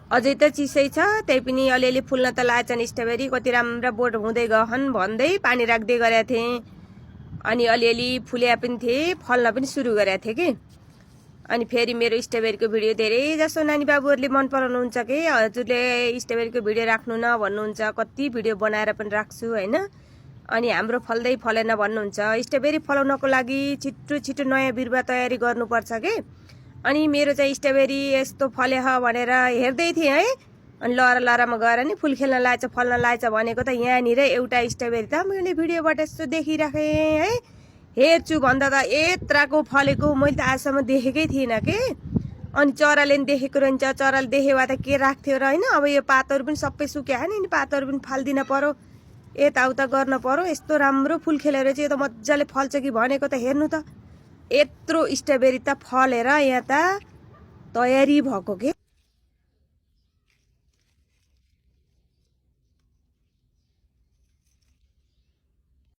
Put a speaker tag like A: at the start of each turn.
A: अझै त चिसै छ, त्यही पनि अलिअलि फुल्न त लागेछन् स्ट्रबेरी। कति राम्रा बोट हुँदै गहन् भन्दै पानी राख्दै गरेको थिएँ। अनि अलिअलि फुल्या पनि थिए, फल्न पनि सुरु गरेको थिएँ कि। अनि फेरि मेरो स्ट्रबेरीको भिडियो धेरै जसो नानी बाबुहरूले मन पराउनुहुन्छ कि हजुरले स्ट्रबेरीको भिडियो राख्नु न भन्नुहुन्छ। कति भिडियो बनाएर पनि राख्छु होइन। अनि हाम्रो फल्दै फलेन भन्नुहुन्छ। स्ट्रबेरी फलाउनको लागि छिटो छिटो नयाँ बिरुवा तयारी गर्नुपर्छ कि। अनि मेरो चाहिँ स्ट्रबेरी यस्तो फले भनेर हेर्दै थिएँ है। अनि लरामा गएर नि फुल खेल्न लागेछ, फल्न लागेछ भनेको त यहाँनिर एउटा स्ट्रबेरी त मैले भिडियोबाट यस्तो देखिराखेँ है। हेर्छु भन्दा त यत्राको फलेको मैले त आजसम्म देखेकै थिइनँ कि। अनि चराले नि देखेको रहन्छ, चराले देख्यो भए त के राख्थ्यो र होइन। अब यो पातहरू पनि सबै सुक्यो नि, पातहरू पनि फालिदिन पर्यो, यताउता गर्न पर्यो। यस्तो राम्रो फुल खेलेर चाहिँ यो त मजाले फल्छ कि भनेको त हेर्नु त। यत्रो स्ट्रबेरी त फलेर यहाँ त तयारी भएको के।